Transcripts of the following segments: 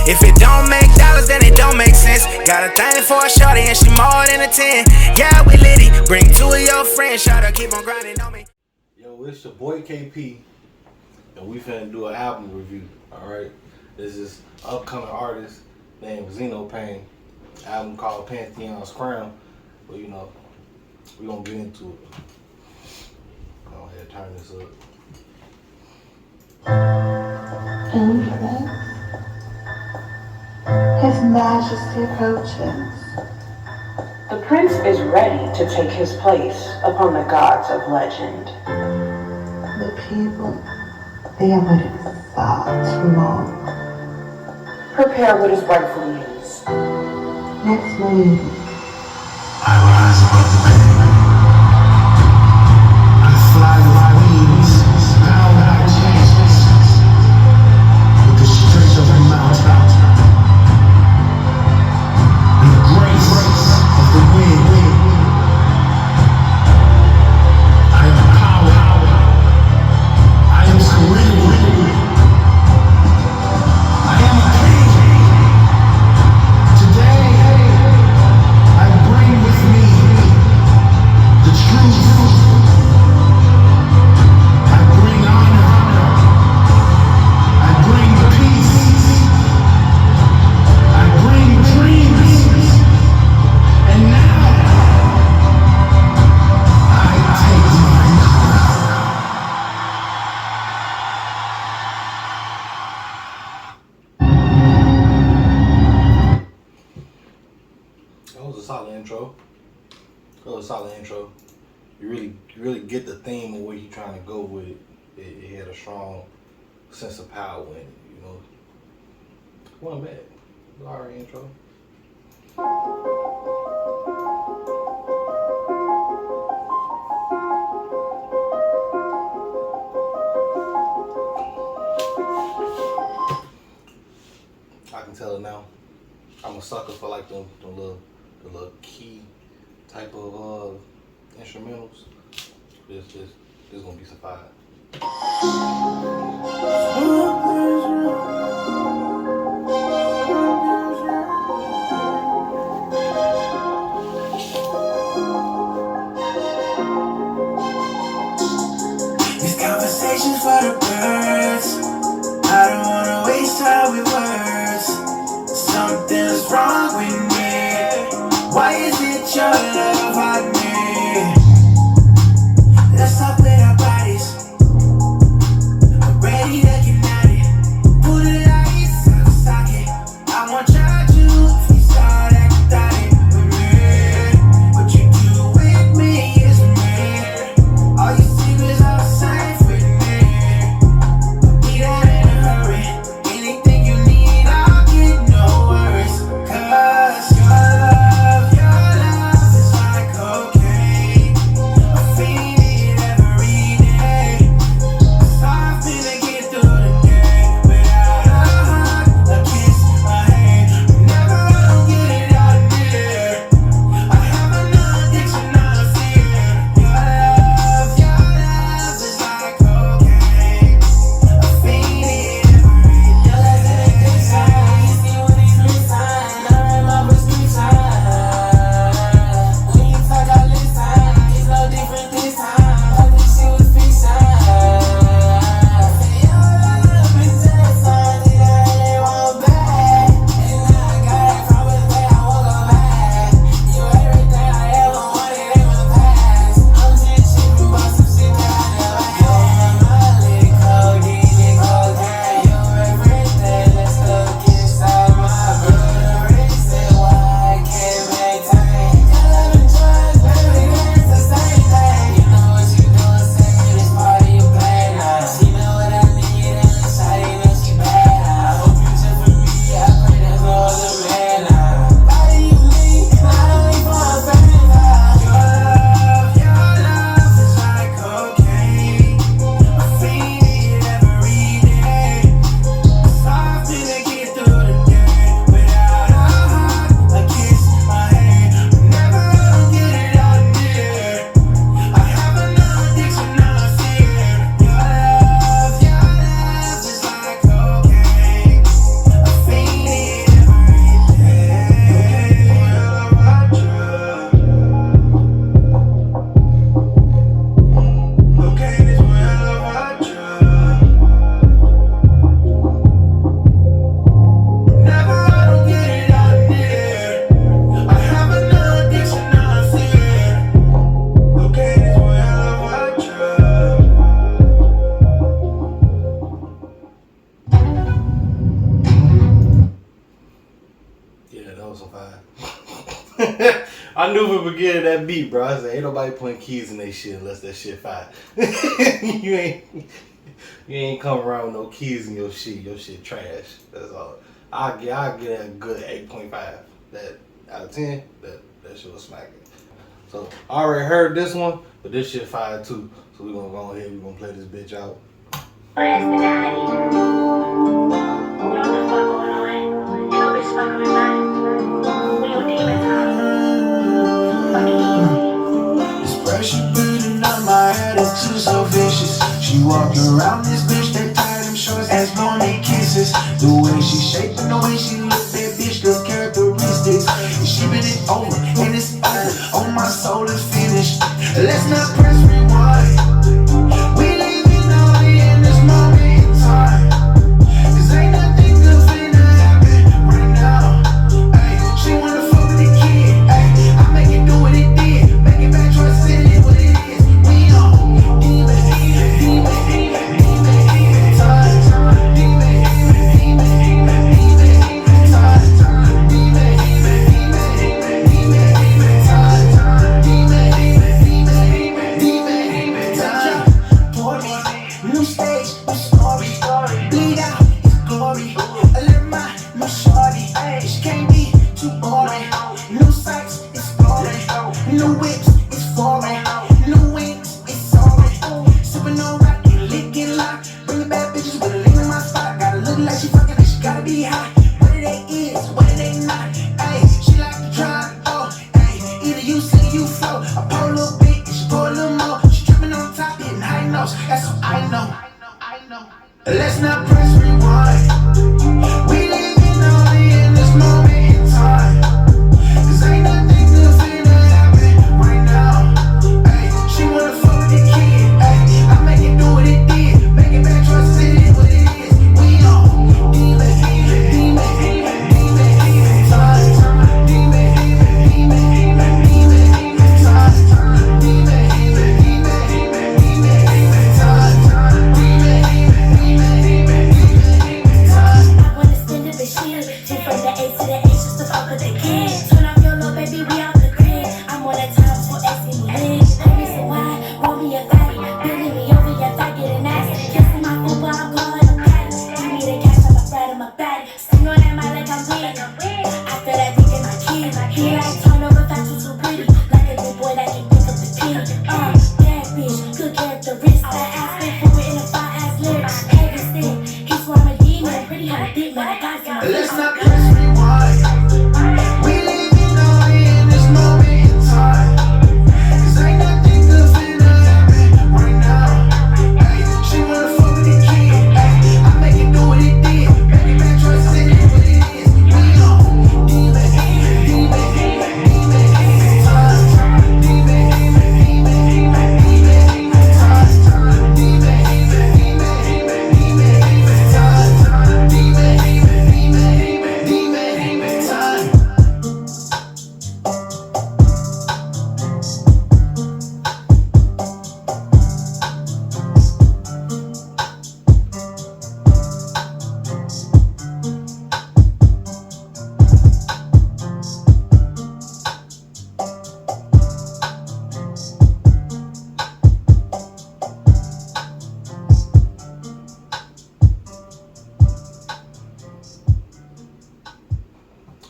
If it don't make dollars, then it don't make sense. Got a thing for a shorty and she more than a 10. Yeah, we litty. Bring two of your friends, shawty, keep on grinding on me. Yo, it's your boy KP, and we finna do an album review. All right, this is upcoming artist named Xeno Pain. Album called Pantheons Crown. But you know, we gonna get into it. Go ahead, turn this up. Emperor, His Majesty approaches. The prince is ready to take his place upon the gods of legend. The people, they have waited far too long. Prepare what is rightfully his. Next week, I rise above the pain. I fly with wings, bound by chains, with the strength of a mountain, and the grace of the wind. I am power. I am serenity. I am a king. Today, I bring with me the truth. I bring honor. I bring peace. I bring dreams. And now, I take my crown. That was a solid intro. You really get the theme of where you're trying to go with it. It had a strong sense of power in it, you know. Wasn't bad. It was alright intro. I can tell it now. I'm a sucker for like the little key type of instrumentals. This gonna be some fire. These conversations for the birds. I don't wanna waste time with words. Something's wrong with me. Why is it your love on me? Let's talk with our bodies. I'm ready to get at it. Pull the lights out the socket. I want you to if you start acting dirty with me. What you do with me is weird. All your secrets are safe with me. Be the I knew from the beginning that beat, bro. I said, ain't nobody putting keys in their shit unless that shit fire. You ain't come around with no keys in your shit. Your shit trash. That's all. I'll get a good 8.5. That out of 10, that shit was smacking. So I already heard this one, but this shit fire too. So we gonna go ahead. We gonna play this bitch out. This pressure building up my attitude so vicious. She walk around this bitch that tied them shorts as blondie kisses. The way she shake and the way she look, that bitch got characteristics. And she been it over and it's over. Oh, my soul is finished. Let's not press rewind. We living only in this moment in time. 'Cause ain't nothing good finna happen right now. Ay, she wanna fuck with the kid. Ay, I make it do what it did. Make it back, trust it is what it is. We on demon time. New stage, new story. Bleed out, it's glory. I live my shorty. She can't be too boring. New sights, exploring. New whips, it's foreign. New wings, it's soaring. Sipping on rock and licking lock. Bringing bad bitches with a lean in my spot. Gotta look like she fucking and she gotta be hot. What they is, what they not? Ayy, she like to try. Oh, ayy, either you sing, you flow. I pour a little bit and she pour a little more. She tripping on top, hitting high notes. That's what I know. Let's not press rewind. We living only in this moment in time. 'Cause ain't nothing good finna happen right now. Ay, she wanna fuck with the kid. Ay, I make it do what it did. Make it back, trust it is what it is. We on demon time. Let's not press rewind. We living only in this moment in time. 'Cause ain't nothing good finna happen right now. Ay, she wanna fuck with the kid. Ay, I make it do what it did. Make it back, trust it is what it is. We on demon time.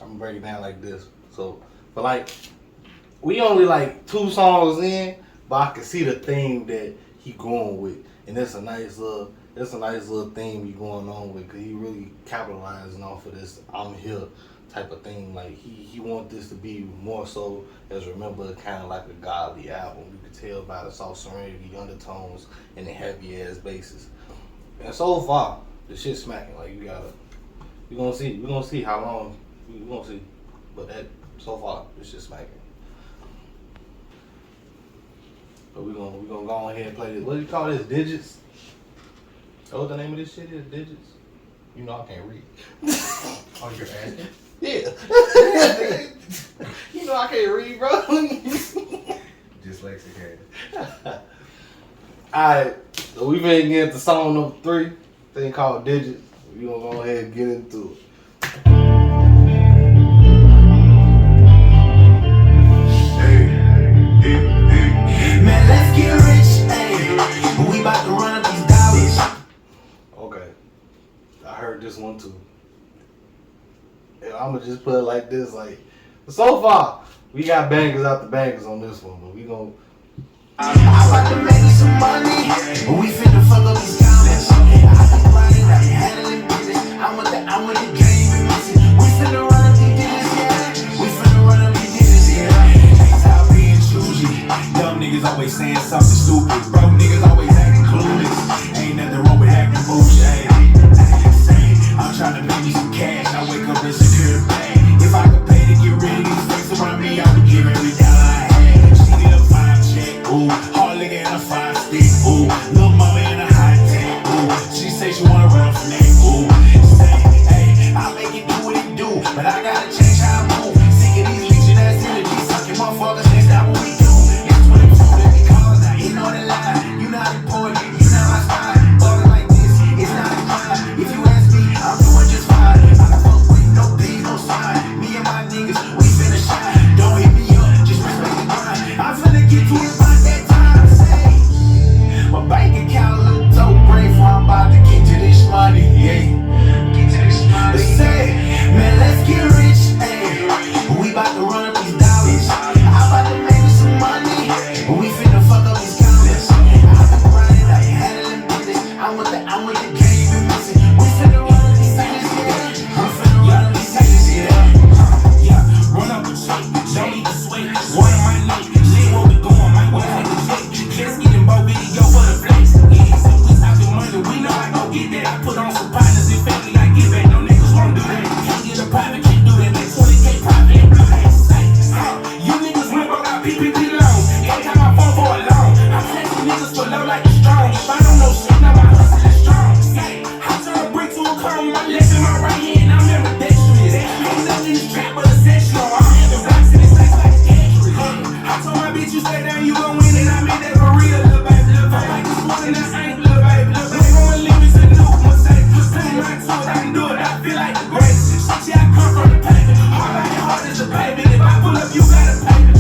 I'm gonna break it down like this. So, but like, we only like 2 songs in, but I can see the theme that he going with, and it's a nice little theme he going on with, cause he really capitalizing off of this "I'm here" type of thing. Like he want this to be more so as remember kind of like a godly album. You can tell by the soft serenity undertones and the heavy ass basses. And so far, the shit smacking. Like we gonna see how long. We gonna see, but that so far it's just smacking. But we gonna go ahead and play this. What do you call this? Digits? That what the name of this shit is? Digits? You know I can't read. Oh, you're asking? Yeah. You know I can't read, bro. Dyslexic head. Alright, so we finna get into song number 3, thing called Digits. We gonna go ahead and get into it. one too. And I'ma just put it like this, like so far we got bangers out the bangers on this one, but we gon' I about to make some money, but we finna fuck up these comments. I be running, I be handling business. I'm with the game and missing. We finna run up these digits, yeah. We finna run up these digits, yeah. Ain't out being choosy. Dumb niggas always saying something stupid. Broke niggas always acting clueless. Ain't nothing wrong with acting bullshit. I'm trying to make me some cash. I wake up and secure the bag. If I could pay to get rid of these fakes around me, I would give every dollar I had. She need a fine check, ooh. Hard liquor and a 5 stick, ooh. Lil' mama in a high tech, ooh. She say she wanna run from that, ooh. Say, hey, I'll make it do what it do, but I gotta change how I move. Sick of these leeching ass energy, sucking motherfuckers. Next time what we do, it's 22 that be cause I ain't on the line. You not important, you not my spy. Ballin' like this, it's not a crime. If you ask me, I'm doing just fine. I fuck with no pain, no sign. Me and my niggas, we finna shine. Don't hit me up, just respect the grind. I'm finna get to it by that time. Say, my bank account look so grateful. I'm about to get to this money, yeah. Get to this money. Say, man, let's get rich, ayy. We about to run up these dollars. I'm about to make me some money, but we finna fuck up these comments. I've been running, I ain't handling business. I'm with the game and missing. We finna run up these digits, yeah. We finna run up these digits, yeah. Yeah, run up a check, don't need to sweat. Water my neck, see where we going, might wanna have the jet. Just getting more video for the flex. Yeah, so we talking money, we know I gon' get that. I put on some partners and family, I get back. No niggas won't do that. Can't get a private, can't do that. Like 20K private and blue that. You niggas went broke out PPP loan. Every time I fall for a loan, I'm flexing niggas for low like it's strong. If I don't know shit, now my hustle is strong. Hey, I turn a brick to a cone, my left in my right hand, I'm ambidextrous. Ain't nothing in this trap but a sexual. I'm having rocks in this place like it's actress. I told my bitch you stay down, you gon' win, and I made that for real, little baby, little baby. Like this one and I ain't little baby, little baby. Ain't gonna leave me to new mistake. Put my to it, I can do it, I feel like the greatest. Shit, yeah, I come from the pavement. Hard like it, hard as a pavement. If I pull up, you gotta pay me.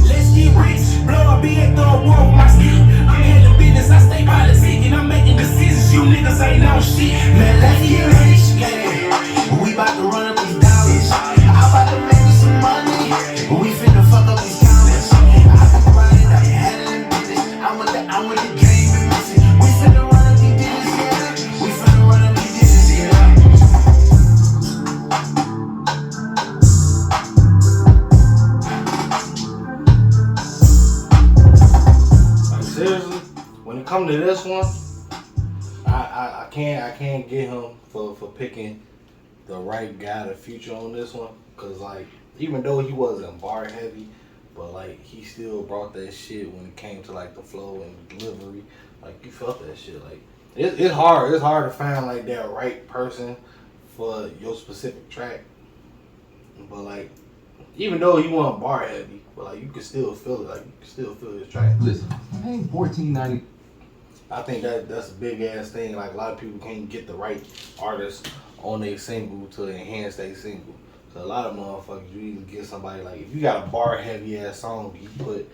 Let's get rich, blow a big, throw a war with my stick. I'm handling business, I stay by the seat, and I'm making decisions. You niggas ain't no shit. Man, let's get rich, yeah. We about to run up these dollars. I'm about to make me some money, but we finna fuck up these comments. I've been running, I ain't handling business. I'm with the game and missing. We finna run up these digits, yeah. We finna run up these digits, yeah. like seriously, when it come to this one, I can't get him for picking the right guy to feature on this one, cause like even though he wasn't bar heavy, but like he still brought that shit when it came to like the flow and the delivery. Like you felt that shit. Like it's hard to find like that right person for your specific track. But like even though he wasn't bar heavy, but like you could still feel it. Like you could still feel his track. Listen, paying $14.90. I think that's a big ass thing. Like a lot of people can't get the right artist on their single to enhance their single. So a lot of motherfuckers, you either get somebody like if you got a bar heavy ass song, you put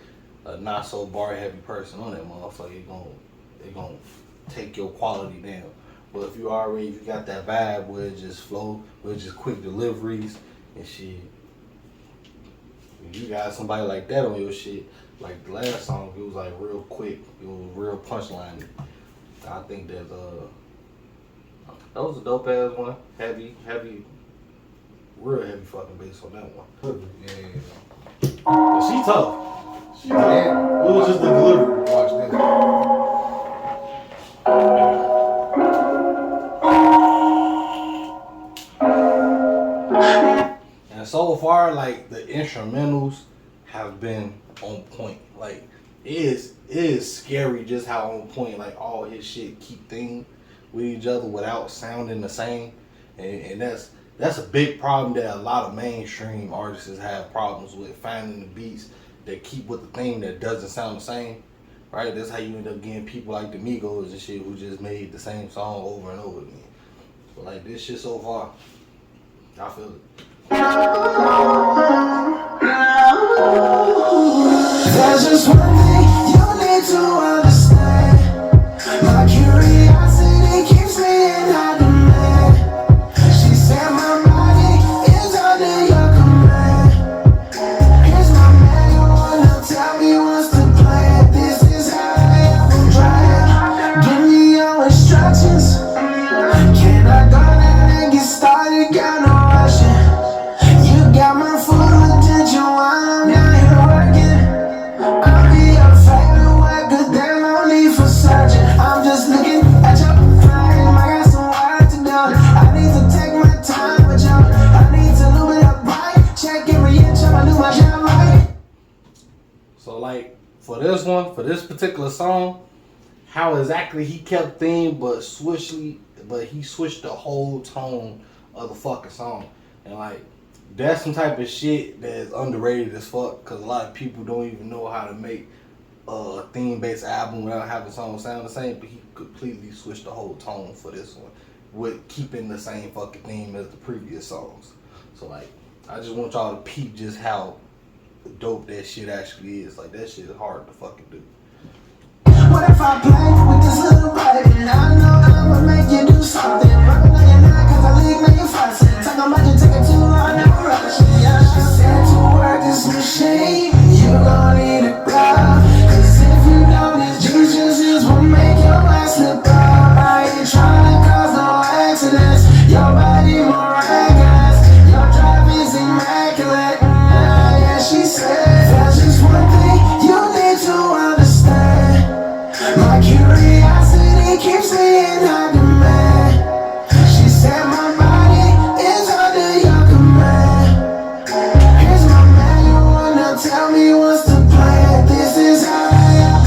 a not so bar heavy person on that motherfucker, it gonna take your quality down. But if you got that vibe where it just flow, where it's just quick deliveries and shit, if you got somebody like that on your shit. Like the last song, it was like real quick. It was real punchline. I think that was a dope ass one. Heavy, real heavy fucking bass on that one. Yeah. But she tough. She tough. Yeah. It was just the delivery. Watch this. And so far, like the instrumentals have been on point. Like it is scary just how on point like all his shit keep things with each other without sounding the same. And that's a big problem that a lot of mainstream artists have problems with, finding the beats that keep with the theme that doesn't sound the same. Right? That's how you end up getting people like the Migos and shit who just made the same song over and over again. But like this shit so far, I feel it. There's just one thing you need to understand. My curiosity keeps me in high demand. this one, for this particular song, how exactly he kept theme, but he switched the whole tone of the fucking song. And like, that's some type of shit that's underrated as fuck, because a lot of people don't even know how to make a theme-based album without having songs sound the same, but he completely switched the whole tone for this one with keeping the same fucking theme as the previous songs. So like, I just want y'all to peep just how dope that shit actually is. Like, that shit is hard to fucking do. What if I play with this little baby? I know I'ma make you do something. Rubbing on your neck cause I leave me fussing. Talking about you taking too long, never rushing. Yeah, she said to work this machine, you gon' need a glove. Cause if you don't, these Jesus will make your ass slip up. I ain't trying to cause no accidents. Your body miraculous. Your drive is immaculate. Yeah, she said, there's just one thing you need to understand. My curiosity keeps me in high demand. She said my body is under your command. Here's my manual, now tell me what's the plan. This is how I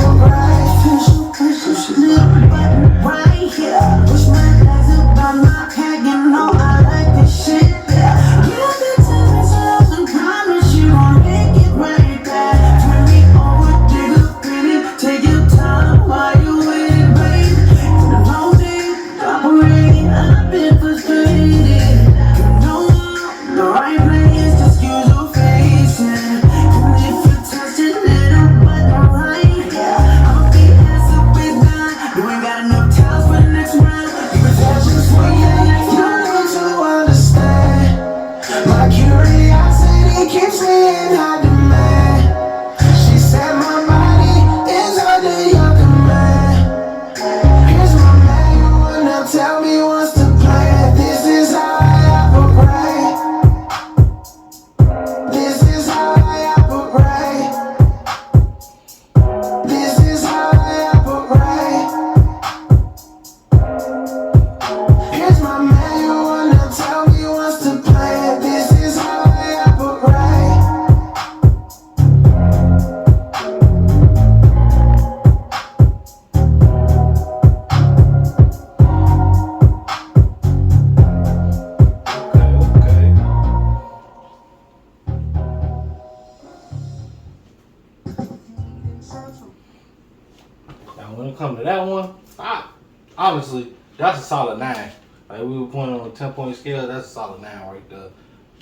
operate. Push a little button right here. Push my legs up on my head, you know I like this shit. Yeah. You can tell me so and promise you won't make it right there. Turn me over, dig up in it, take your time while you wait, babe. For the long day, operate, I've been frustrated. You know I'm the right place, just use your face. And if you touch a little button right, yeah, I'ma be ass up and down. You ain't got enough times for the next round. You can tell just what you need to understand. My curiosity keeps me in high demand. She said my body is under your command. Here's my manual, now tell me what's the plan. This is how I operate. This is how I operate. This is how I operate. Here's my manual, now tell me what's the plan. This is how I operate. Okay. Now when it comes to that one, honestly, that's a solid 9. Like, we were pointing on a 10-point scale, that's a solid 9 right there.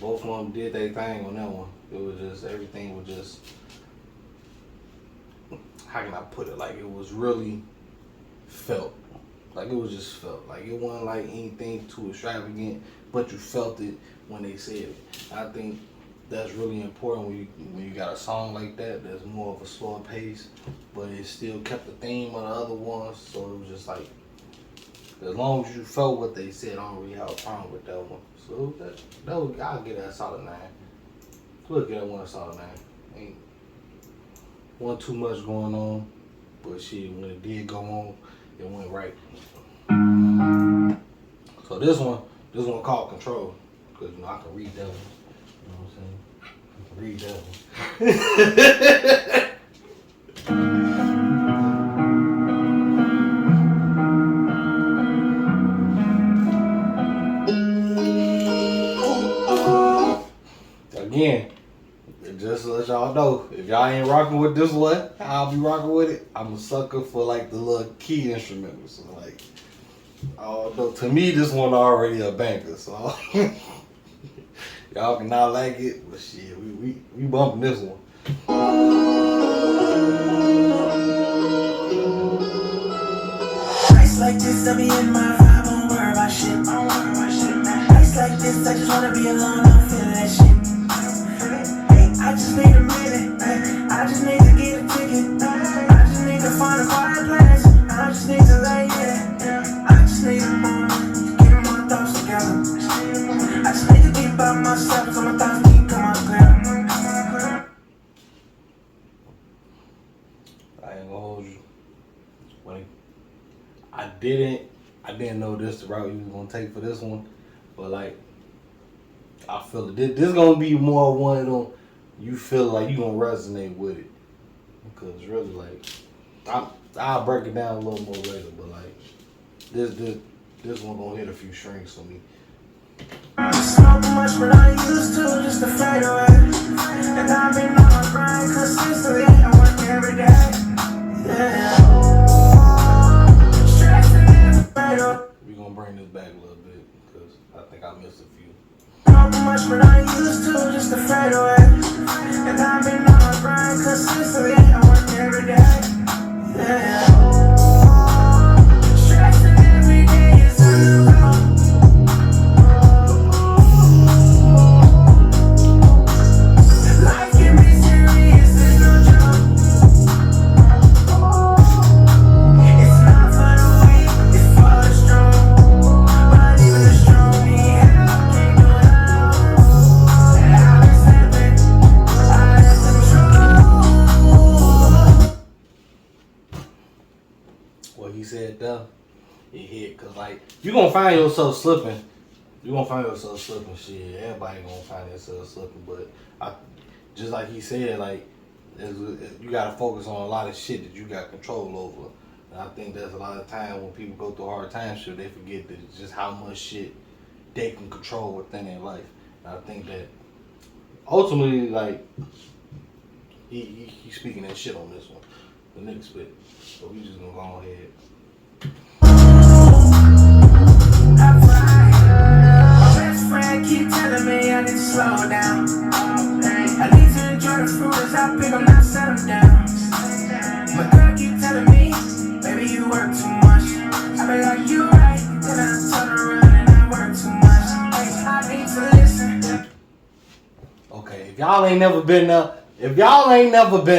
Both of them did their thing on that one. It was just, everything was just, how can I put it? Like, it was really felt. Like, it was just felt. Like, it wasn't like anything too extravagant, but you felt it when they said it. I think that's really important when you got a song like that that's more of a slower pace, but it still kept the theme of the other ones. So it was just like, as long as you felt what they said, I don't really have a problem with that one. So that was, I'll give that a solid 9. We'll give that one a solid 9. Ain't wasn't too much going on, but shit, when it did go on, it went right. So this one called Control, because I can read that one. You know what I'm saying? I can read that one. Again, just to let y'all know, if y'all ain't rocking with this one, I'll be rocking with it. I'm a sucker for like the little key instrumentals. So like, to me, this one already a banger. So y'all can not like it, but shit, we bumping this one. Nights like this, I be in my vibe, don't worry about shit. Nights like this, I just wanna be alone, I'm feeling that shit. Hey, I just need a minute, I just need to get a ticket. I just need to find a quiet place, I just need to lay here. I just need a moment, get my thoughts together. I just need to be by myself, so my thoughts keep coming clear. I ain't gonna hold you. I didn't know this the route you was gonna take for this one, but like, I feel it. This gonna be more one of them you feel like you gonna resonate with it. Because really, like, I'll break it down a little more later, but like, this one gonna hit a few strings for me. Smoke much when I used to, just to fade away. And I've been on my grind consistently. I work every day. Yeah. Stressing every fade away. We gonna bring this back a little bit because I think I missed a few. Smoke much when I used to, just to fade away. And I've been on my grind consistently. I work every day. Yeah. Stressing every day is enough. Life can be serious, there's no joke. It's not for the weak, it's for the strong. But even the strong need help, can't do it alone. And I've been slipping out of control. What he said there, it hit. Cause like, you gonna find yourself slipping. You gonna find yourself slipping, shit. Everybody gonna find themselves slipping, but just like he said, like, you gotta focus on a lot of shit that you got control over. And I think there's a lot of time when people go through hard times, shit, they forget that just how much shit they can control within their life. And I think that ultimately, like, he's speaking that shit on this one, the nigga spit. So we just gonna go ahead. I'm fine. My best friend keep telling me I need to slow down. I need to enjoy the fruit as I pick, I'm not settled down. My girl keep telling me, baby, you work too much. I be like, you right, then I turn around and I work too much. I need to listen. Okay, if y'all ain't never been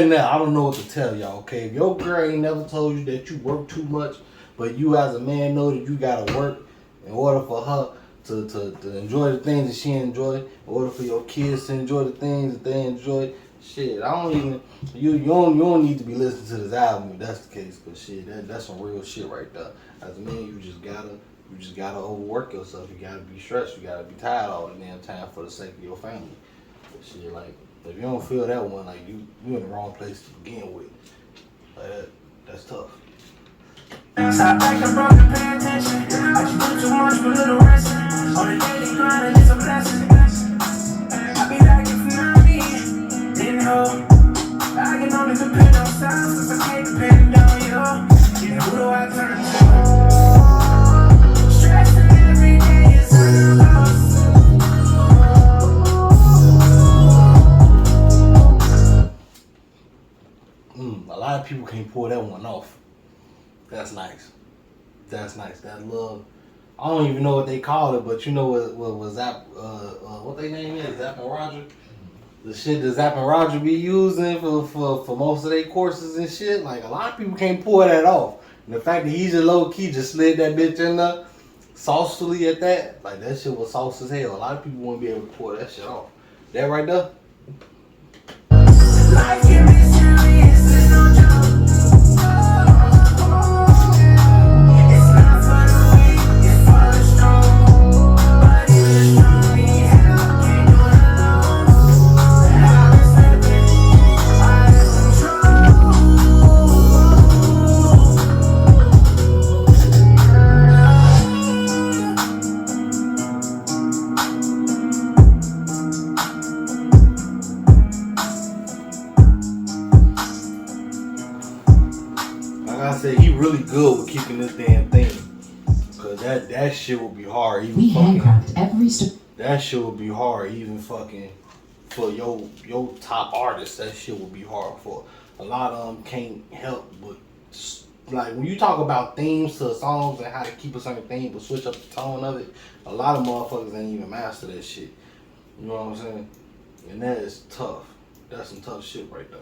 there, I don't know what to tell y'all, okay? If your girl ain't never told you that you work too much, but you as a man know that you gotta work in order for her to enjoy the things that she enjoy, in order for your kids to enjoy the things that they enjoy, shit, you don't need to be listening to this album if that's the case, cause shit, that's some real shit right there. As a man, you just gotta overwork yourself, you gotta be stressed, you gotta be tired all the damn time for the sake of your family. But shit, like, if you don't feel that one, like, you in the wrong place to begin with. Like, that's tough. Stop acting broke and pay attention. I just do too much for little resting. On the daily grind and it's a blessing. I be back if you know me. Didn't know. I can only depend on signs since I can't depend on you. Yeah, who do I turn to? Stressing every day is enough. A lot of people can't pull that one off. That's nice. That's nice. That love. I don't even know what they call it, but you know what Zap, what they name is, Zap and Roger. The shit that Zap and Roger be using for most of their courses and shit. Like, a lot of people can't pull that off. And the fact that he just low key just slid that bitch in there saucily at that, like, that shit was sauce as hell. A lot of people won't be able to pull that shit off. That right there. Life can be serious, there's no joke. It's not for the weak, it's for the strong. But even the strong need help, can't do it alone. And I've been slipping out of Like I said, he really good with keeping this damn thing. Cause that shit would be hard. Even We fucking, handcraft every that shit would be hard. Even fucking for your top artists, that shit would be hard for. A lot of them can't help but, like, when you talk about themes to songs and how to keep a certain theme but switch up the tone of it, a lot of motherfuckers ain't even master that shit. You know what I'm saying? And that is tough. That's some tough shit right there.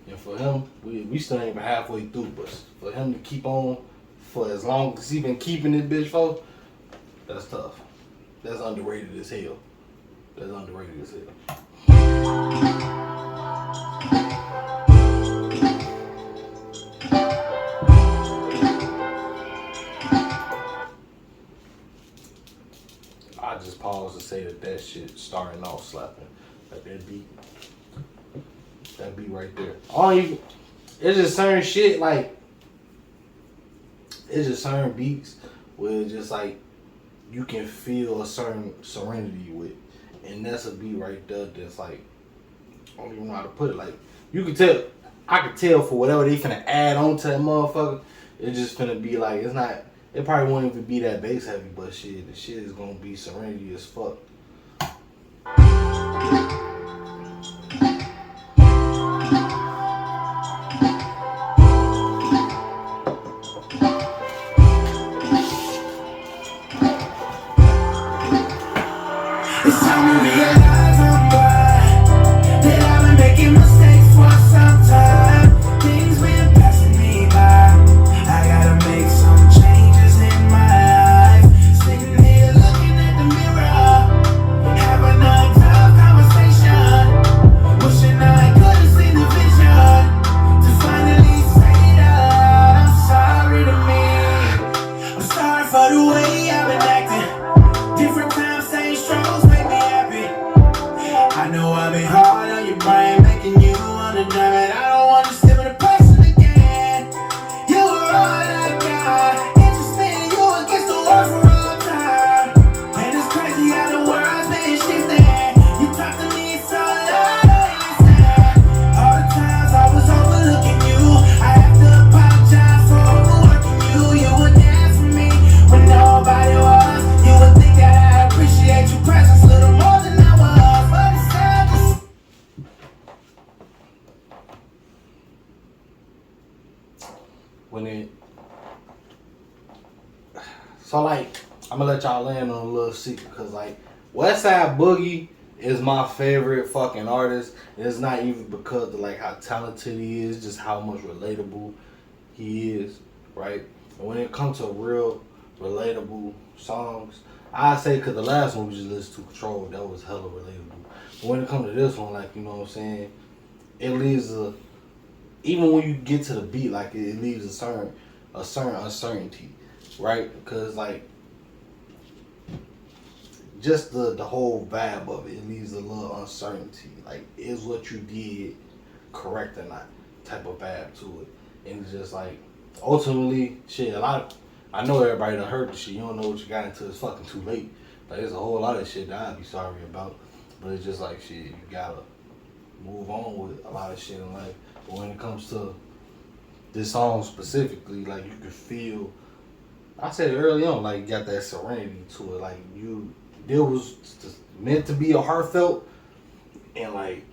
And for him, we still ain't even halfway through, but for him to keep on for as long as he been keeping this bitch for, that's tough. That's underrated as hell. That's underrated as hell. I just pause to say that shit starting off slapping. Like, that beat right there. It's just certain shit like it's just certain beats where it's just like you can feel a certain serenity with, and that's a beat right there that's like I don't even know how to put it. Like you can tell, I could tell for whatever they finna add on to that motherfucker, it's just finna be like it's not. It probably won't even be that bass heavy, but shit, the shit is gonna be serenity as fuck. It's time to realize I'm blind, that I've been making mistakes for some time. Things been passing me by. I gotta make some changes in my life. Sitting here looking at the mirror, having a tough conversation. Wishing I could have seen the vision to finally say it out. I'm sorry to me. I'm sorry for the way I've been acting. Different times, same struggles make me happy. I know I've been hard on your brain, making you wanna damn it. I don't want to step in the person again. You were all I got. Interesting, you against the world for all time. And it's crazy how the world's been shifting. You talk to me so loud, I listen. All the times I was overlooking you, I have to apologize for overworking you. You were there for me when nobody was. You would think that I appreciate your presence a little more than I was, but it's sad to see. So like, I'm gonna let y'all land on a little secret, cause like Westside Boogie is my favorite fucking artist. And it's not even because of like how talented he is, just how much relatable he is, right? And when it comes to real relatable songs, I say cause the last one we just listened to, Control, that was hella relatable. But when it comes to this one, like, you know what I'm saying, it leaves even when you get to the beat, like it leaves a certain uncertainty, right? Because like just the whole vibe of it leaves a little uncertainty. Like, is what you did correct or not? Type of vibe to it. And it's just like ultimately, shit. I know everybody done heard the shit. You don't know what you got into. It's fucking too late. Like, there's a whole lot of shit that I'd be sorry about. But it's just like, shit, you gotta move on with a lot of shit in life. But when it comes to this song specifically, like, you can feel, I said it early on, like, you got that serenity to it. Like, there was just meant to be a heartfelt, and like,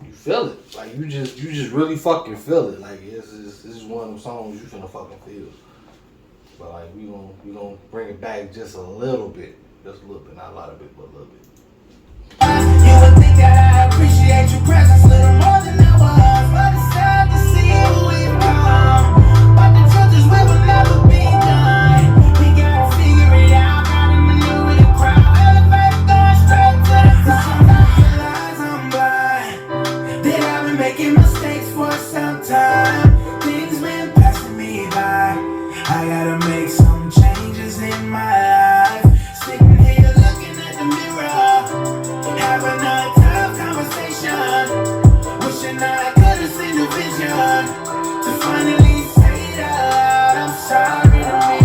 you feel it. Like, you just really fucking feel it. Like, this is one of them songs you finna fucking feel. But like, we gonna bring it back just a little bit. Just a little bit, not a lot of it, but a little bit. You would think that I appreciate your presence a little more than I was, but it's sad to see who we've become. But the truth is we will never be done. We gotta figure it out, gotta maneuver the crowd, elevate going straight to the top. Sometimes I realize I'm blind, that I've been making mistakes for some time. Things been passing me by. I gotta make some changes in my life. Sitting here looking at the mirror, having a tough conversation. Wishing I could have seen the vision to finally say it out. I'm sorry to me.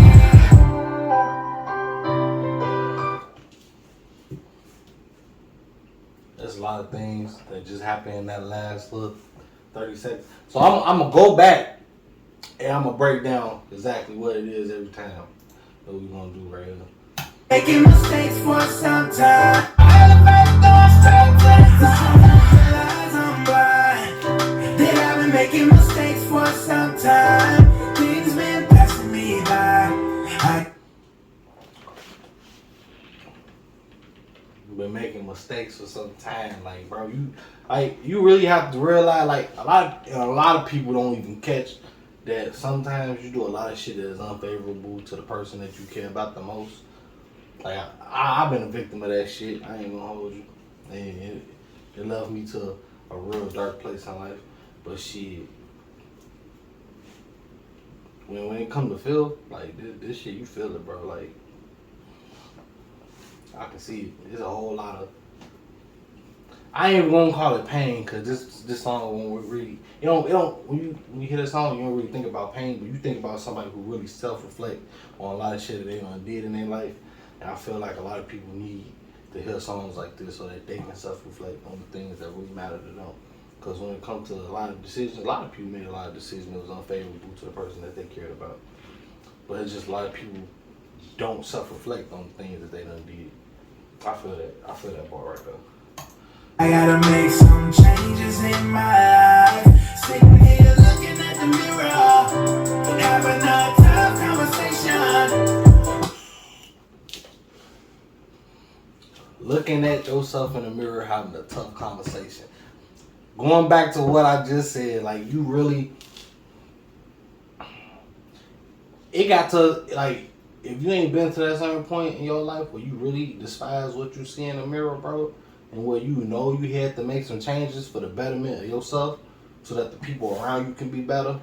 There's a lot of things that just happened in that last little 30 seconds. So I'm gonna go back and I'm gonna break down exactly what it is every time that we're gonna do right here. Making mistakes for some time. Elevate going straight to the top. Realize I'm blind, that I've been making mistakes for some time. Things been passing me by. You've been making mistakes for some time, like, bro. You really have to realize, like, a lot of people don't even catch that sometimes you do a lot of shit that is unfavorable to the person that you care about the most. Like, I've been a victim of that shit. I ain't gonna hold you. And it left me to a real dark place in life. But shit, when it come to feel, like, this shit, you feel it, bro. Like, I can see it. There's a whole lot of, I ain't even gonna call it pain because this song won't really it don't when you hear this song you don't really think about pain, but you think about somebody who really self-reflect on a lot of shit that they done did in their life. And I feel like a lot of people need to hear songs like this so that they can self-reflect on the things that really matter to them. Because when it comes to a lot of decisions, a lot of people made a lot of decisions that was unfavorable to the person that they cared about. But it's just a lot of people don't self-reflect on the things that they done did. I feel that part right there. I gotta make some changes in my life. Sitting here looking at the mirror, having a tough conversation. Looking at yourself in the mirror, having a tough conversation. Going back to what I just said, like you really, it got to like if you ain't been to that certain point in your life where you really despise what you see in the mirror, bro. And where you know you had to make some changes for the betterment of yourself so that the people around you can be better,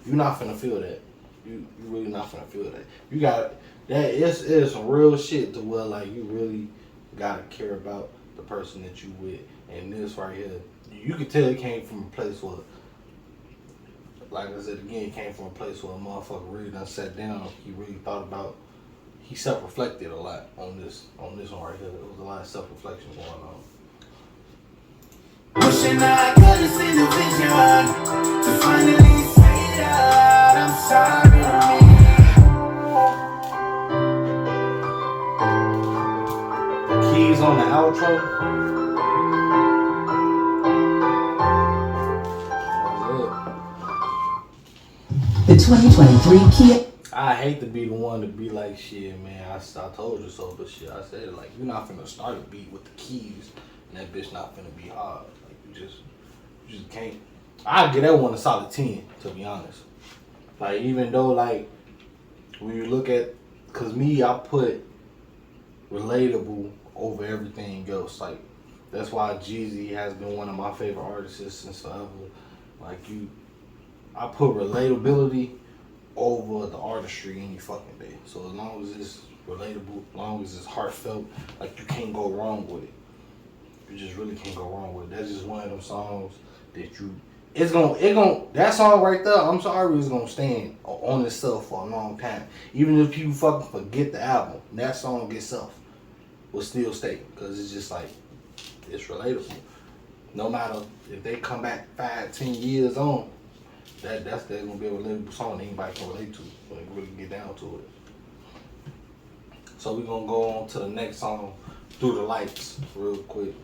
you're not finna feel that. You really not finna feel that. You got that it's some real shit to where like you really gotta care about the person that you with. And this right here, you can tell it came from a place where, like I said again, it came from a place where a motherfucker really done sat down. He really thought about, he self-reflected a lot on this one right here. There was a lot of self-reflection going on. Wishing I could have seen the vision to finally say it out. I'm sorry to me. The keys on the outro. The 2023 Kia. I hate to be the one to be like, shit, man, I told you so, but shit, I said it, like, you're not finna start a beat with the keys, and that bitch not finna be hard. Like, you just can't. I'd give that one a solid 10, to be honest. Like, even though, like, when you look at, cause me, I put relatable over everything else. Like, that's why Jeezy has been one of my favorite artists since forever. Like, I put relatability over the artistry any fucking day. So as long as it's relatable, as long as it's heartfelt, like you can't go wrong with it. You just really can't go wrong with it. That's just one of them songs that that song right there, I'm sorry, is gonna stand on itself for a long time. Even if people fucking forget the album, that song itself will still stay. Cause it's just like, it's relatable. No matter if they come back 5-10 years on, that's gonna be a relatable song that anybody can relate to when they really get down to it. So we're gonna go on to the next song, Through the Lights, real quick.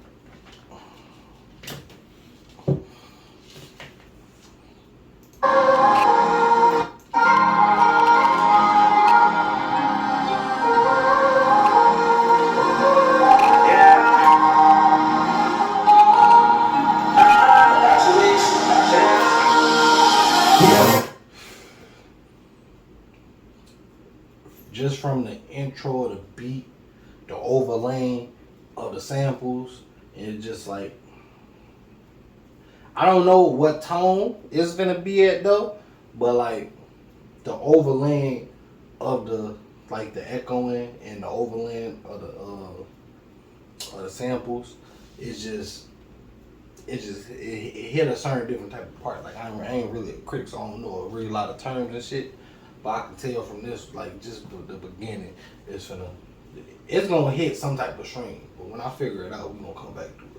Just from the intro, the beat, the overlaying of the samples, and just like, I don't know what tone it's gonna be at though, but like the overlaying of the echoing and the overlaying of the samples, it hit a certain different type of part. Like I ain't really a critic, so I don't know really a lot of terms and shit. But I can tell from this, like just the beginning, it's gonna hit some type of string. But when I figure it out, we're gonna come back to it.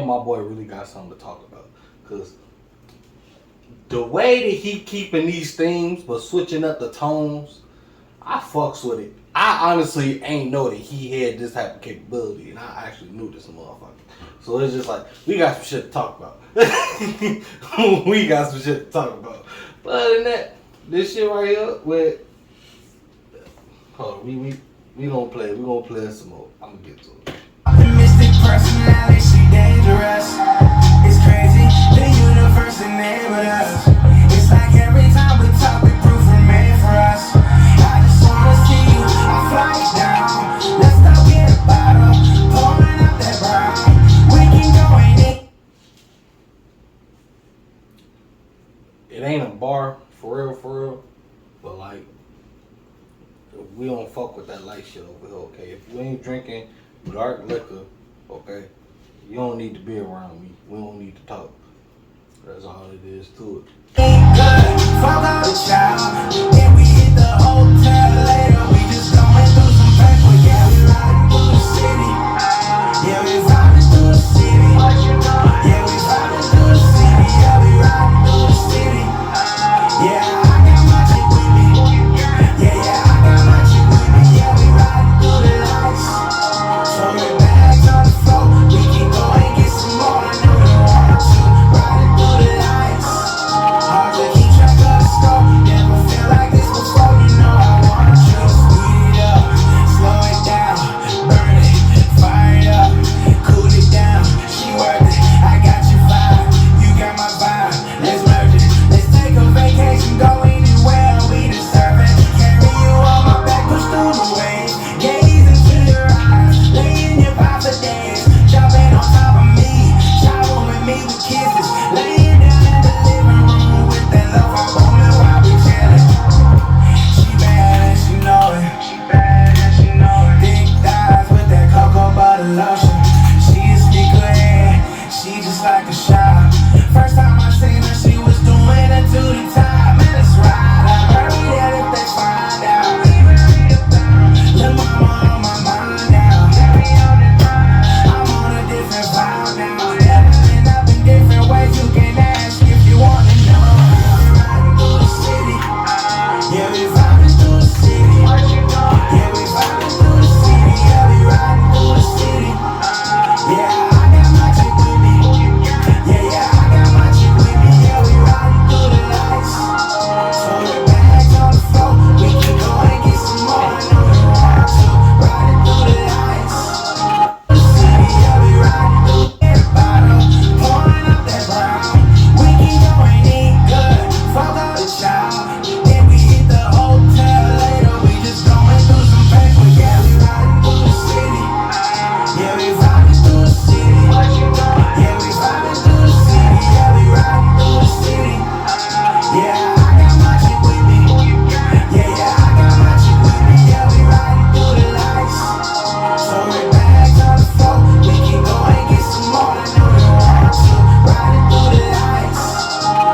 My boy really got something to talk about, because the way that he keeping these themes but switching up the tones, I fucks with it. I honestly ain't know that he had this type of capability, and I actually knew this motherfucker. So it's just like, we got some shit to talk about. We got some shit to talk about. But other than that, this shit right here with, hold on, we gonna play. We gonna play some more. I'm gonna get to it. Optimistic personality, she dangerous. It's crazy, the universe enabled us. It's like every time we talk, we proof were made for us. I just wanna see you, I fly you down. Let's go get a bottle, pouring up that brown. We can go in it. It ain't a bar, for real. But like, we don't fuck with that light shit over here, okay? If you ain't drinking dark liquor, okay, you don't need to be around me. We don't need to talk. That's all it is to it. Good, fuck all the child. Then we hit the hotel later. We just going through some paper. Yeah, we riding through the city. Yeah, we vibing through the city. Yeah, we vibing through the city. Yeah, we riding through the city. Yeah, I got my chick with me. Yeah, I got my chick with me. Yeah, we riding through the lights. So the bags on the floor. We can go and get some more. I know you want to. Riding through the lights. Hard to keep track of the score. Never feel like this before. You know I want you. Speed it up, slow it down, burn it, fire it up, cool it down. She worth it. I got your vibe, you got my vibe. Let's merge it. Let's take a vacation, go anywhere we deserve it. Carry you on my back, push through the waves. Gaze into your eyes, lay in your vibe for days. Jumping on top of me, shower with me with kisses. Laying down in the living room with that love I'm booming while we chillin'. She bad and she know it. Thick thighs with that cocoa butter lotion. She a sneakerhead, she just like a shot. First time I seen her, she was doing it to the top. Man, let's ride. I hurry that if they find out. Lil' mama on my mind now. I'm on a different vibe now. Leveling up in different ways. You can ask if you wanna know. We riding through the city. Yeah, we vibing through the city. Yeah, we vibing through the city. Yeah, we riding through the city. Yeah, I got my chick with me. Yeah, I got my chick with me. Yeah, we riding through the lights. So the bags on the floor. We can go and get some more. I know you want to. Riding through the lights. The city, yeah, we riding through the bottle, pouring up that brown. We can go and eat good, fuck all the child. Then we hit the hotel later. We just going through some paper. Yeah, we riding through the city. Yeah, we vibing through the city. Yeah, we vibing through the city. Yeah, we riding through the city. Yeah, I got my chick with me. Yeah, I got my chick with me. Yeah, we riding through the lights. So the bags on the floor. We can go and get some more. I know you want to. Riding through the lights.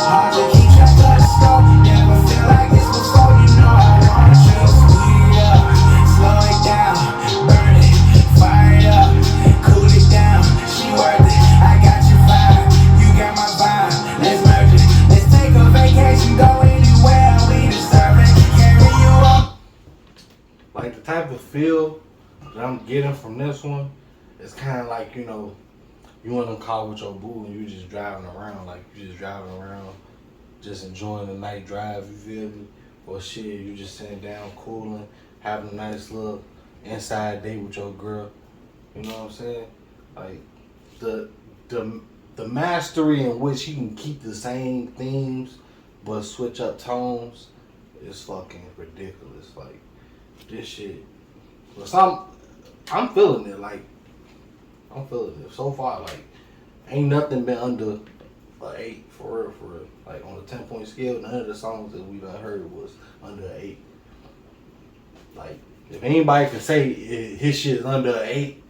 Hard to keep track of the score. Never feel like this before. You know I want you. Speed it up, slow it down, burn it, fire it up, cool it down. She worth it. I got your vibe, you got my vibe. Let's merge it. Let's take a vacation, go anywhere we deserve it. Carry you up. Like the type of feel that I'm getting from this one, it's kind of like, you know, you in a car with your boo and you just driving around, like you just driving around, just enjoying the night drive, you feel me? Or shit, you just sitting down, cooling, having a nice little inside date with your girl. You know what I'm saying? Like the mastery in which he can keep the same themes but switch up tones is fucking ridiculous. Like this shit. But I'm feeling it. Like I'm feeling it so far. Like ain't nothing been under an 8 for real. Like on a 10-point scale, none of the songs that we done heard was under an 8. Like if anybody can say his shit is under an 8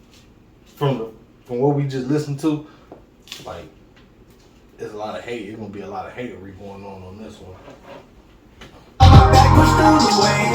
from what we just listened to, like there's a lot of hate. It's gonna be a lot of hatery going on this one. My back pushed through the way.